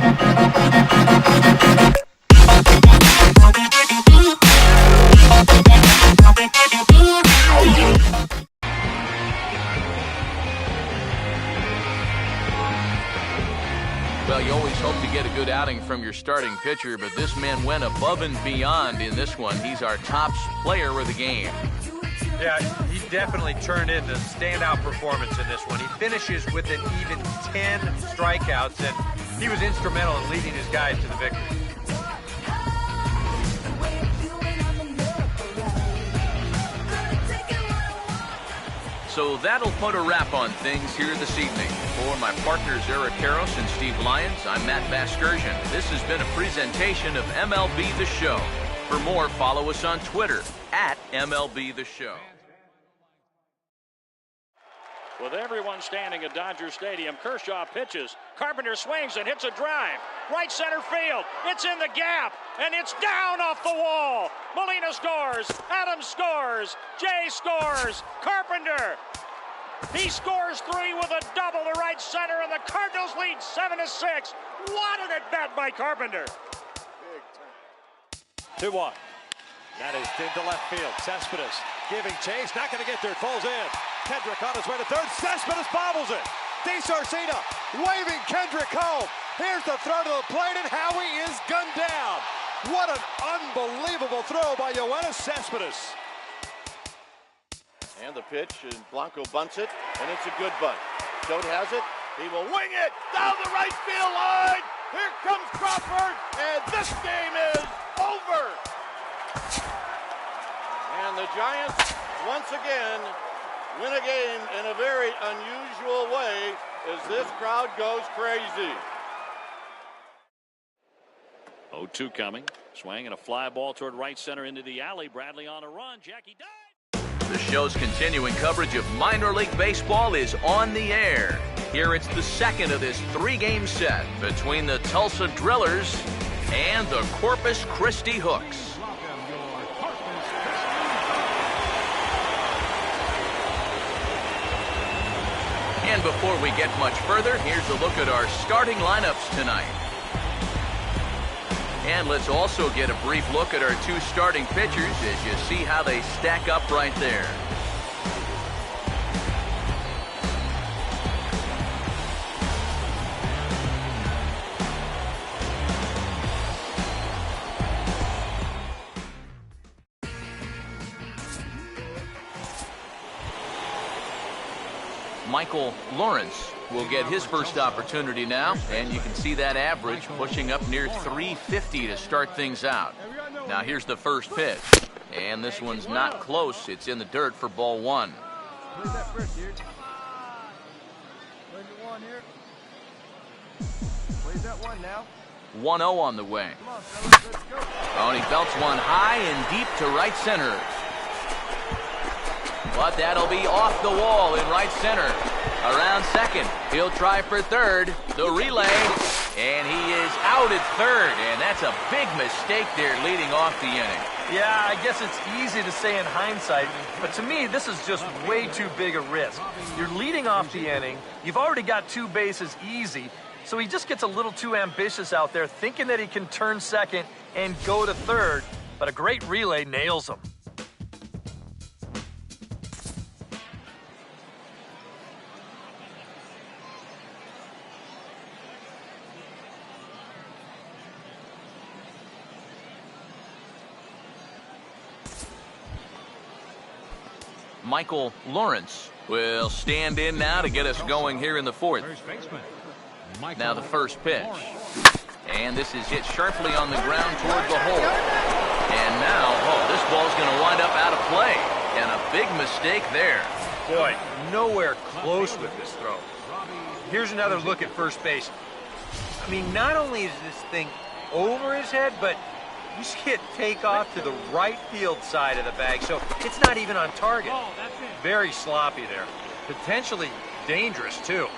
Well, you always hope to get a good outing from your starting pitcher, but this man went above and beyond in this one. He's our top player of the game. Yeah, he definitely turned in the standout performance in this one. He finishes with an even 10 strikeouts, and he was instrumental in leading his guys to the victory. So that'll put a wrap on things here this evening. For my partners Eric Karros and Steve Lyons, I'm Matt Vasgersian. This has been a presentation of MLB The Show. For more, follow us on Twitter @MLB The Show. With everyone standing at Dodger Stadium, Kershaw pitches. Carpenter swings and hits a drive. Right center field. It's in the gap, and it's down off the wall. Molina scores. Adams scores. Jay scores. Carpenter. He scores 3 with a double to right center, and the Cardinals lead 7-6. What an at-bat by Carpenter. 2-1. That is into left field. Cespedes giving chase. Not going to get there. It falls in. Kendrick on his way to third. Cespedes bobbles it. DeSarcina waving Kendrick home. Here's the throw to the plate, and Howie is gunned down. What an unbelievable throw by Yoenis Cespedes. And the pitch, and Blanco bunts it, and it's a good bunt. Choate has it. He will wing it down the right field line. Here comes Crawford, and this game is over. And the Giants, once again, win a game in a very unusual way as this crowd goes crazy. 0-2 coming. Swing and a fly ball toward right center into the alley. Bradley on a run. Jackie dive. The show's continuing coverage of minor league baseball is on the air. Here it's the second of this 3-game set between the Tulsa Drillers and the Corpus Christi Hooks. And before we get much further, here's a look at our starting lineups tonight. And let's also get a brief look at our 2 starting pitchers as you see how they stack up right there. Michael Lawrence will get his first opportunity now, and you can see that average pushing up near 350 to start things out. Now here's the first pitch, and this one's not close. It's in the dirt for ball 1. Where's that first here? Where's the 1 here? Where's that 1 now? 1-0 on the way. Come on, fellas, let's go. Oh, and he belts one high and deep to right center. But that'll be off the wall in right center. Around second, he'll try for third. The relay, and he is out at third. And that's a big mistake there leading off the inning. Yeah, I guess it's easy to say in hindsight, but to me, this is just way too big a risk. You're leading off the inning. You've already got 2 bases easy, so he just gets a little too ambitious out there, thinking that he can turn second and go to third, but a great relay nails him. Michael Lawrence will stand in now to get us going here in the 4th. Now the first pitch. And this is hit sharply on the ground toward the hole. And now, this ball's going to wind up out of play. And a big mistake there. Boy, nowhere close with this throw. Here's another look at first base. I mean, not only is this thing over his head, but you see it take off to the right field side of the bag, so it's not even on target. Very sloppy there. Potentially dangerous, too.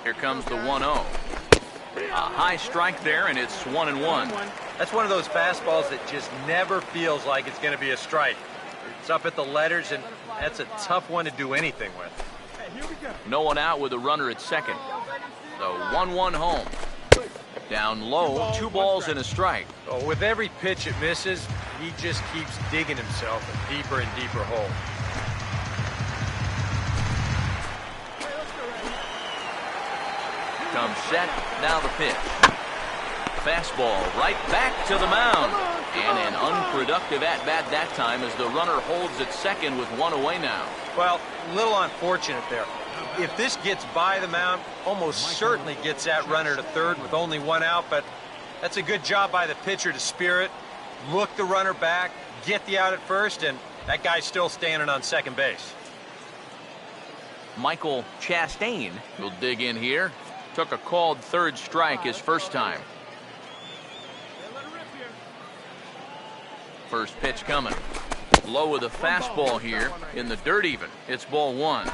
Here comes the 1-0. A high strike there, and it's 1-1. That's one of those fastballs that just never feels like it's going to be a strike. It's up at the letters, and that's a tough one to do anything with. No one out with a runner at second. The 1-1 home. Down low, 2 balls and a strike. Oh, with every pitch it misses, he just keeps digging himself a deeper and deeper hole. Comes set, now the pitch. Fastball right back to the mound. And an unproductive at-bat that time as the runner holds at second with 1 away now. Well, a little unfortunate there. If this gets by the mound, almost certainly gets that runner to third with only 1 out, but that's a good job by the pitcher to spear it, look the runner back, get the out at first, and that guy's still standing on second base. Michael Chastain will dig in here. Took a called third strike his first time. First pitch coming. Low with a fastball here in the dirt even. It's ball 1.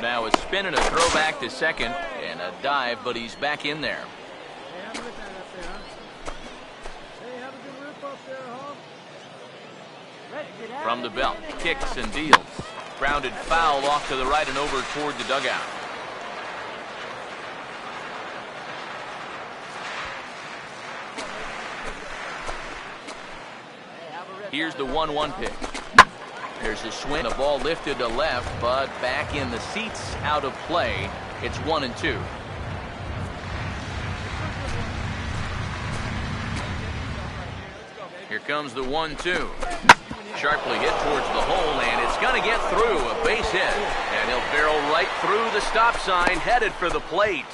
Now a spin and a throw back to second and a dive, but he's back in there. From the belt, kicks and deals. Grounded foul off to the right and over toward the dugout. Here's the 1-1 pitch. There's a swing, a ball lifted to left, but back in the seats, out of play. It's 1-2. Here comes the 1-2. Sharply hit towards the hole, and it's going to get through. A base hit, and he'll barrel right through the stop sign, headed for the plate.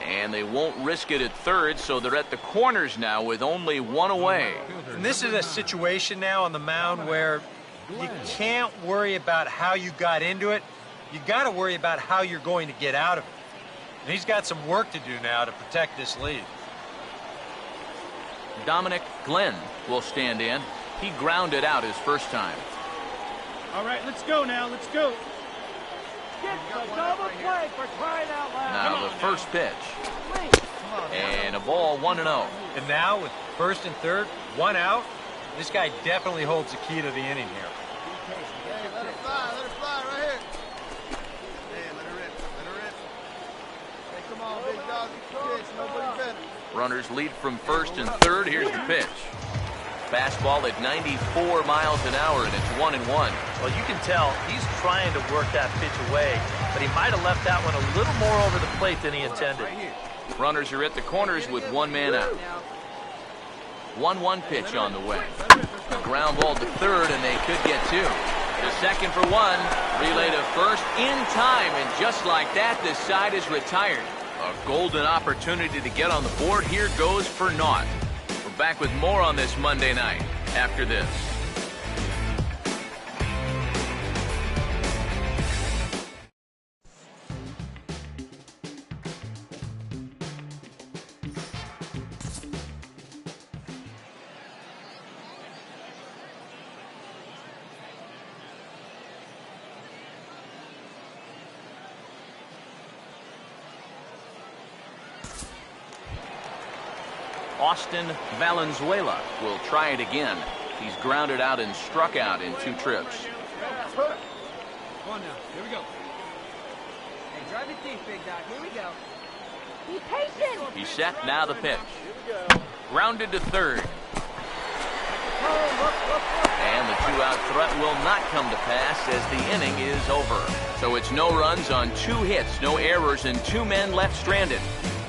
And they won't risk it at third, so they're at the corners now with only 1 away. And this is a situation now on the mound where you can't worry about how you got into it. You got to worry about how you're going to get out of it. And he's got some work to do now to protect this lead. Dominic Glenn will stand in. He grounded out his first time. All right, let's go now. Let's go. Get the double play for crying out loud. Now the first pitch. And a ball 1-0. And now with first and third, 1 out, this guy definitely holds the key to the inning here. Hey, let it fly right here. Hey, let her rip, let her rip. Hey, come on, big dog, pitch, nobody better. Runners lead from first and third. Here's the pitch. Fastball at 94 miles an hour, and it's 1-1. Well, you can tell he's trying to work that pitch away, but he might have left that one a little more over the plate than he intended. Runners are at the corners with 1 man out. 1-1 pitch on the way. A ground ball to third, and they could get 2. The second for 1. Relay to first in time, and just like that, the side is retired. A golden opportunity to get on the board here goes for naught. We're back with more on this Monday night after this. Austin Valenzuela will try it again. He's grounded out and struck out in 2 trips. Come on now, here we go. Hey, drive it deep, big dog. Here we go. Be patient. He's set, now the pitch. Grounded to third. And the 2-out threat will not come to pass as the inning is over. So it's no runs on 2 hits, no errors, and 2 men left stranded.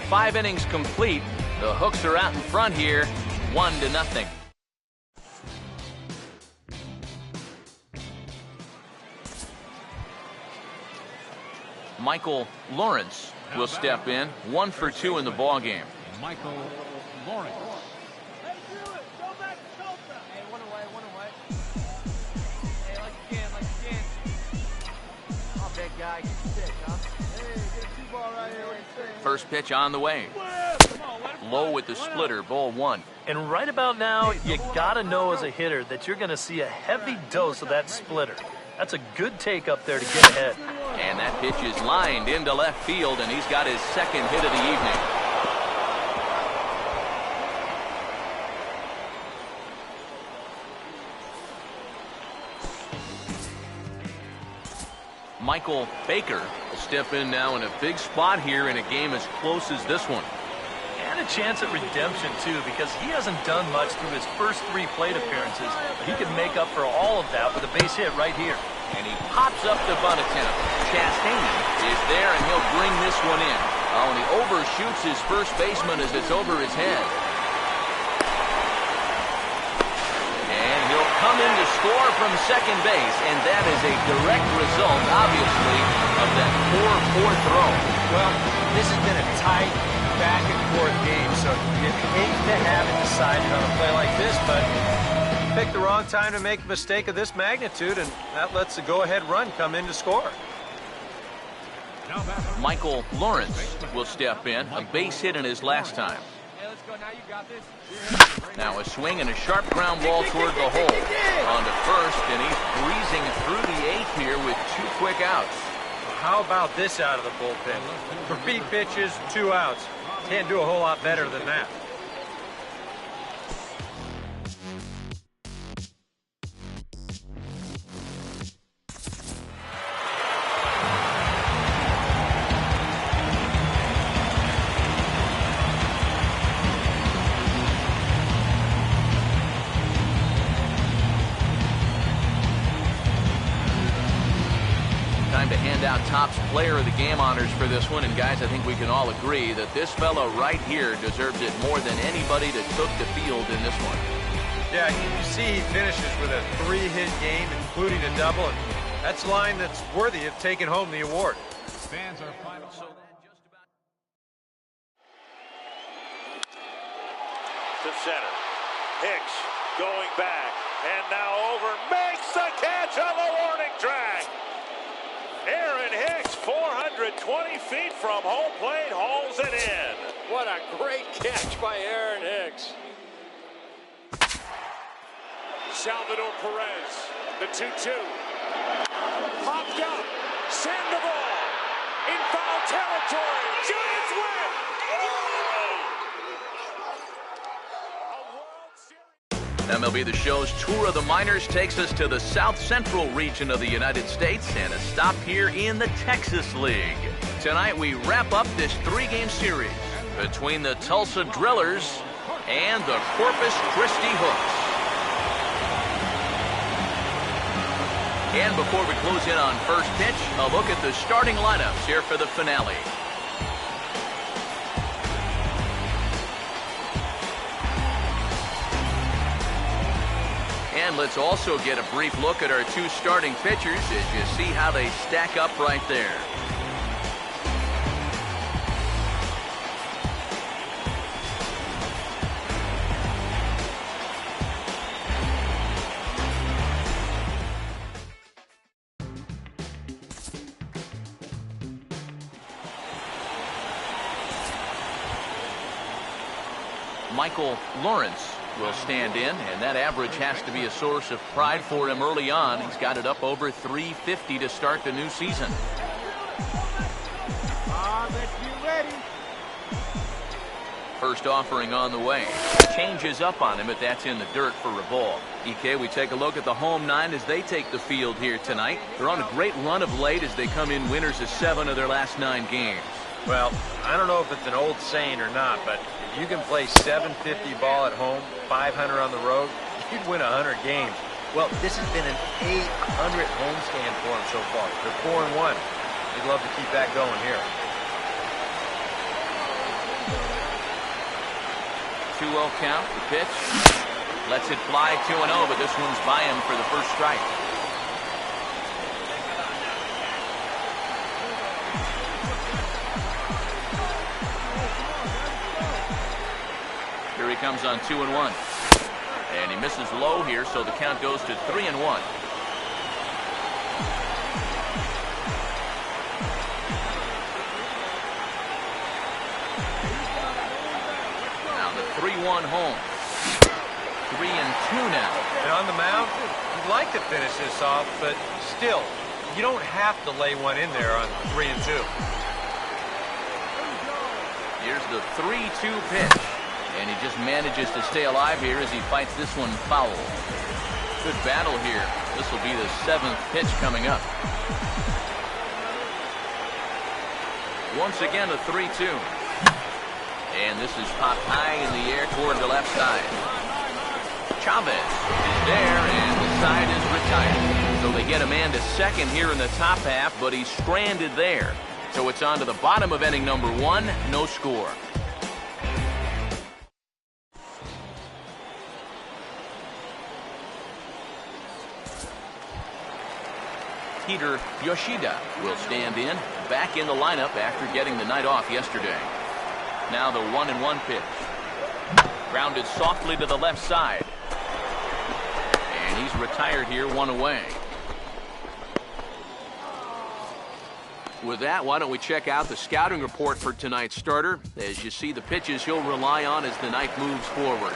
5 innings complete. The Hooks are out in front here, 1-0. Michael Lawrence will step in, 1 for 2 in the ball game. Michael Lawrence. Hey, do it. Go back to Tulsa. Hey, one away. Hey, like you can. Oh, big guy, get your pitch, huh? Hey, get a 2-ball right here. What you saying? First pitch on the way. Low with the splitter, ball 1. And right about now, you got to know as a hitter that you're going to see a heavy dose of that splitter. That's a good take up there to get ahead. And that pitch is lined into left field, and he's got his second hit of the evening. Michael Baker will step in now in a big spot here in a game as close as this one. And a chance at redemption, too, because he hasn't done much through his first 3 plate appearances. But he can make up for all of that with a base hit right here. And he pops up the bunt attempt. Chastain is there, and he'll bring this one in. Oh, and he overshoots his first baseman as it's over his head. And he'll come in to score from second base, and that is a direct result, obviously, of that poor throw. Well, this has been a tight, back-and-forth game, so you'd hate to have it decided on a play like this, but you picked the wrong time to make a mistake of this magnitude, and that lets the go-ahead run come in to score. Michael Lawrence will step in, a base hit in his last time. Hey, let's go. Now you got this. Now a swing and a sharp ground ball toward the hole. On to first, and he's breezing through the 8th here with 2 quick outs. How about this out of the bullpen? 3 pitches, 2 outs. Can't do a whole lot better than that. Time to hand out Topps Player of the Game honors for this one. And guys, I think we can all agree that this fellow right here deserves it more than anybody that took the field in this one. Yeah, you see he finishes with a 3-hit game, including a double, and that's a line that's worthy of taking home the award. Fans are final. To center. Hicks going back, and now over, makes the catch on the warning track. Aaron Hicks, 420 feet from home plate, hauls it in. What a great catch by Aaron Hicks. Salvador Perez, the 2-2. Popped up, Sandoval, in foul territory, Giants win! MLB The Show's Tour of the Minors takes us to the South Central region of the United States and a stop here in the Texas League. Tonight we wrap up this 3-game series between the Tulsa Drillers and the Corpus Christi Hooks. And before we close in on first pitch, a look at the starting lineups here for the finale. And let's also get a brief look at our 2 starting pitchers as you see how they stack up right there. Michael Lawrence will stand in, and that average has to be a source of pride for him early on. He's got it up over 350 to start the new season. Let's get ready. First offering on the way. Changes up on him, but that's in the dirt for a ball. EK, we take a look at the home 9 as they take the field here tonight. They're on a great run of late as they come in winners of 7 of their last 9 games. Well, I don't know if it's an old saying or not, but if you can play 750 ball at home, 500 on the road, you'd win 100 games. Well, this has been an 800 homestand for them so far. They're 4-1. They'd love to keep that going here. 2-0 count, the pitch. Lets it fly 2-0, but this one's by him for the first strike. Here he comes on 2-1. And he misses low here, so the count goes to 3-1. Now the 3-1 home. 3-2 now. And on the mound, you'd like to finish this off, but still, you don't have to lay one in there on 3-2. Here's the 3-2 pitch. And he just manages to stay alive here as he fights this one foul. Good battle here. This will be the 7th pitch coming up. Once again, a 3-2. And this is popped high in the air toward the left side. Chavez is there, and the side is retired. So they get a man to second here in the top half, but he's stranded there. So it's on to the bottom of inning number 1, no score. Peter Yoshida will stand in, back in the lineup after getting the night off yesterday. Now the 1-1 pitch. Grounded softly to the left side. And he's retired here, 1 away. With that, why don't we check out the scouting report for tonight's starter. As you see the pitches he'll rely on as the night moves forward.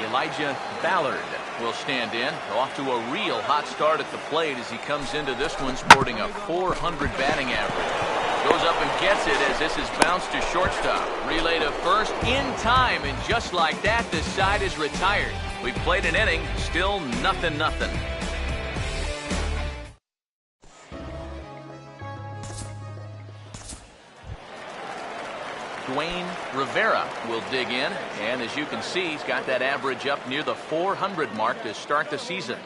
Elijah Ballard will stand in, off to a real hot start at the plate as he comes into this one sporting a .400 batting average. Goes up and gets it as this is bounced to shortstop. Relay to first in time, and just like that, this side is retired. We've played an inning, still nothing. Dwayne Rivera will dig in, and as you can see, he's got that average up near the .400 mark to start the season.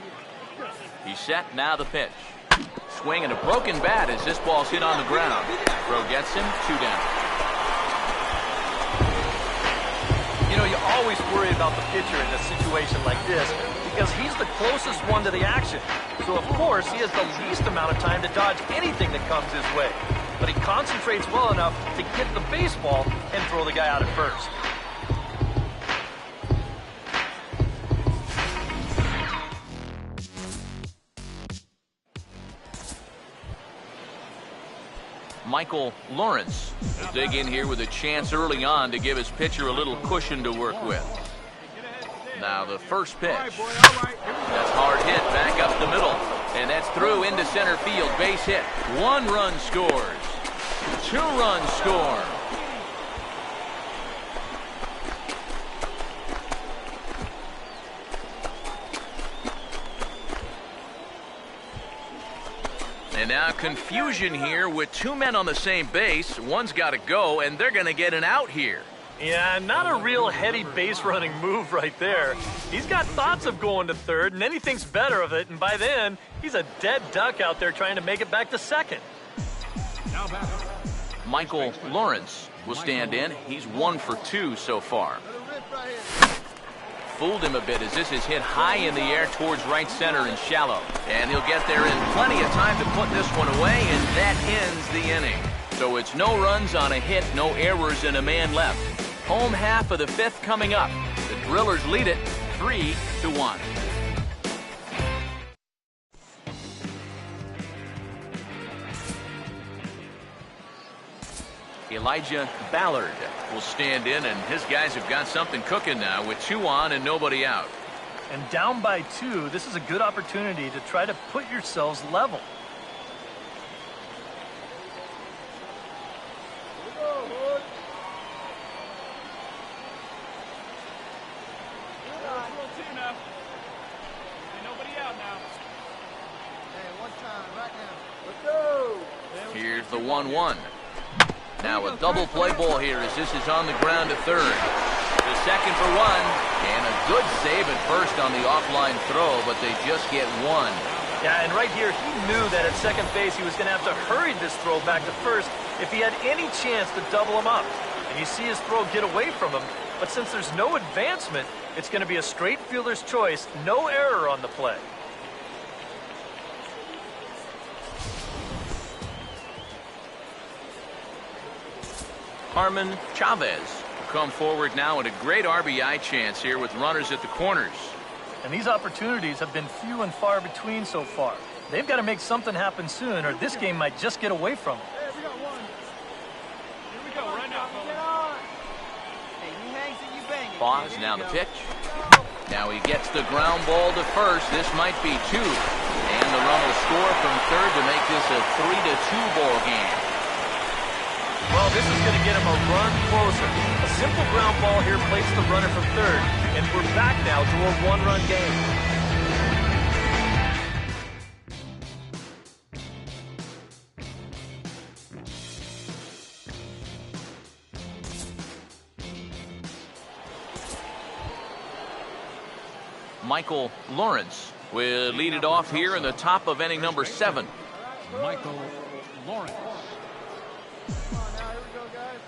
He's set, now the pitch. Swing and a broken bat as this ball's hit on the ground. Throw gets him, 2 down. You know, you always worry about the pitcher in a situation like this because he's the closest one to the action. So, of course, he has the least amount of time to dodge anything that comes his way. But he concentrates well enough to get the baseball and throw the guy out at first. Michael Lawrence will dig in here with a chance early on to give his pitcher a little cushion to work with. Now the first pitch. That's hard hit back up the middle. And that's through into center field. Base hit. 1 run scores. 2 runs score. And now confusion here with 2 men on the same base. One's got to go, and they're going to get an out here. Yeah, not a real heady base running move right there. He's got thoughts of going to third, and then he thinks better of it, and by then, he's a dead duck out there trying to make it back to second. Michael Lawrence will stand in. He's 1 for 2 so far. Fooled him a bit as this is hit high in the air towards right center and shallow. And he'll get there in plenty of time to put this one away, and that ends the inning. So it's no runs on a hit, no errors, and a man left. Home half of the 5th coming up. The Drillers lead it 3-1. Elijah Ballard will stand in, and his guys have got something cooking now with 2 on and nobody out. And down by 2, this is a good opportunity to try to put yourselves level. Here's the 1-1. Now a double play ball here as this is on the ground to third. The second for 1, and a good save at first on the offline throw, but they just get 1. Yeah, and right here, he knew that at second base he was going to have to hurry this throw back to first if he had any chance to double him up. And you see his throw get away from him, but since there's no advancement, it's going to be a straight fielder's choice, no error on the play. Harmon Chavez will come forward now at a great RBI chance here with runners at the corners. And these opportunities have been few and far between so far. They've got to make something happen soon, or this game might just get away from them. Hey, we got 1. Here we go, right now, fellas. Hey, you hangs and you bang it. Pause, now the pitch. Now he gets the ground ball to first. This might be 2. And And the run will score from third to make this a 3-2 ball game. Well, this is going to get him a run closer. A simple ground ball here placed the runner from third, and we're back now to a one-run game. Michael Lawrence will lead it off here in the top of inning number 7. Michael Lawrence. Come on now, here we go, guys.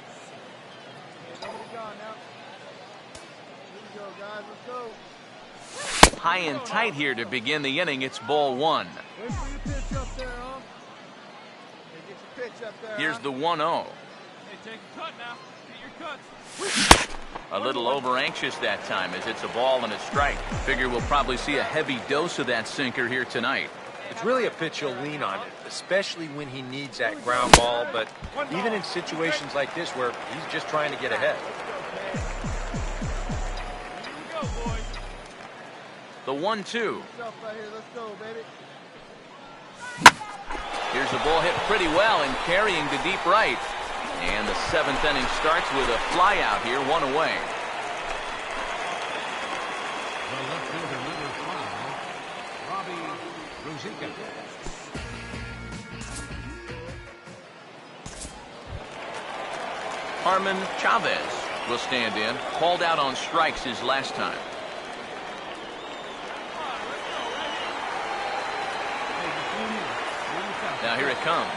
Nobody gone now. Here we go, guys, let's go. High and tight here to begin the inning. It's ball 1. Wait for your pitch up there, huh? Hey, get your pitch up there. Here's the 1-0. Hey, take a cut now. Get your cuts. A little over anxious that time as it's a ball and a strike. Figure we'll probably see a heavy dose of that sinker here tonight. It's really a pitch you'll lean on, especially when he needs that ground ball, but even in situations like this where he's just trying to get ahead. Here we go, boys. The 1-2. Yourself right here, let's go, baby. Here's the ball hit pretty well and carrying to deep right. And the 7th inning starts with a fly out here, 1 away. The left fielder, number 5, Robbie Rosica. Harmon Chavez will stand in. Called out on strikes his last time. Now here it comes.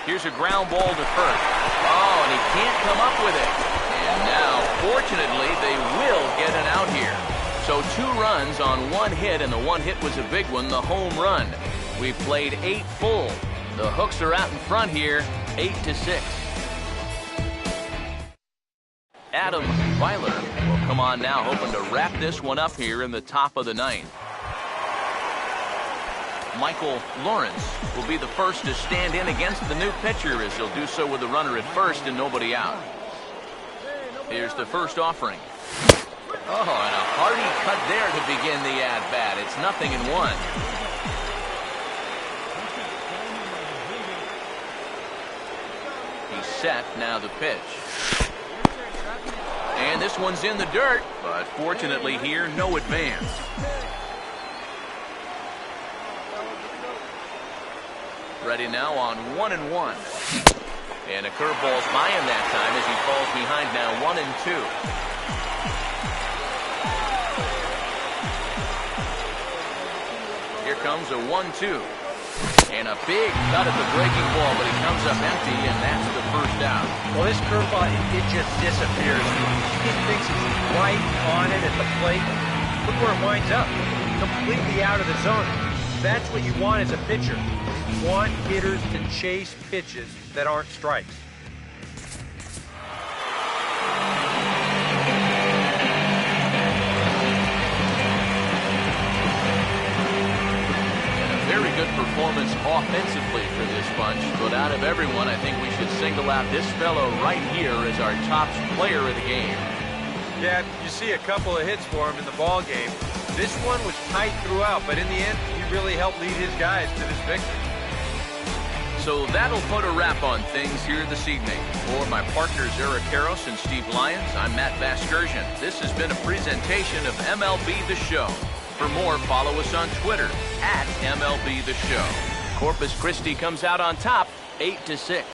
Here's a ground ball to first. Oh, and he can't come up with it. And now, fortunately, they will get it out here. So 2 runs on 1 hit, and the 1 hit was a big one, the home run. We've played 8 full. The Hooks are out in front here, 8-6. Adam Haywyre will come on now, hoping to wrap this one up here in the top of the 9th. Michael Lawrence will be the first to stand in against the new pitcher as he'll do so with the runner at first and nobody out. Here's the first offering. Oh, and a hearty cut there to begin the at-bat. It's 0-1. He's set, now the pitch. And this one's in the dirt, but fortunately here, no advance. Ready now on 1-1. And a curveball's by him that time as he falls behind now 1-2. Here comes a 1-2. And a big cut at the breaking ball, but he comes up empty, and that's the first out. Well, this curveball, it just disappears. He thinks he's right on it at the plate. Look where it winds up. Completely out of the zone. That's what you want as a pitcher. You want hitters to chase pitches that aren't strikes. Very good performance offensively for this bunch, but out of everyone, I think we should single out this fellow right here as our top player of the game. Yeah, you see a couple of hits for him in the ball game. This one was tight throughout, but in the end, he really helped lead his guys to this victory. So that'll put a wrap on things here this evening. For my partners Eric Karros and Steve Lyons, I'm Matt Vasgersian. This has been a presentation of MLB The Show. For more, follow us on Twitter @MLB The Show. Corpus Christi comes out on top, 8-6.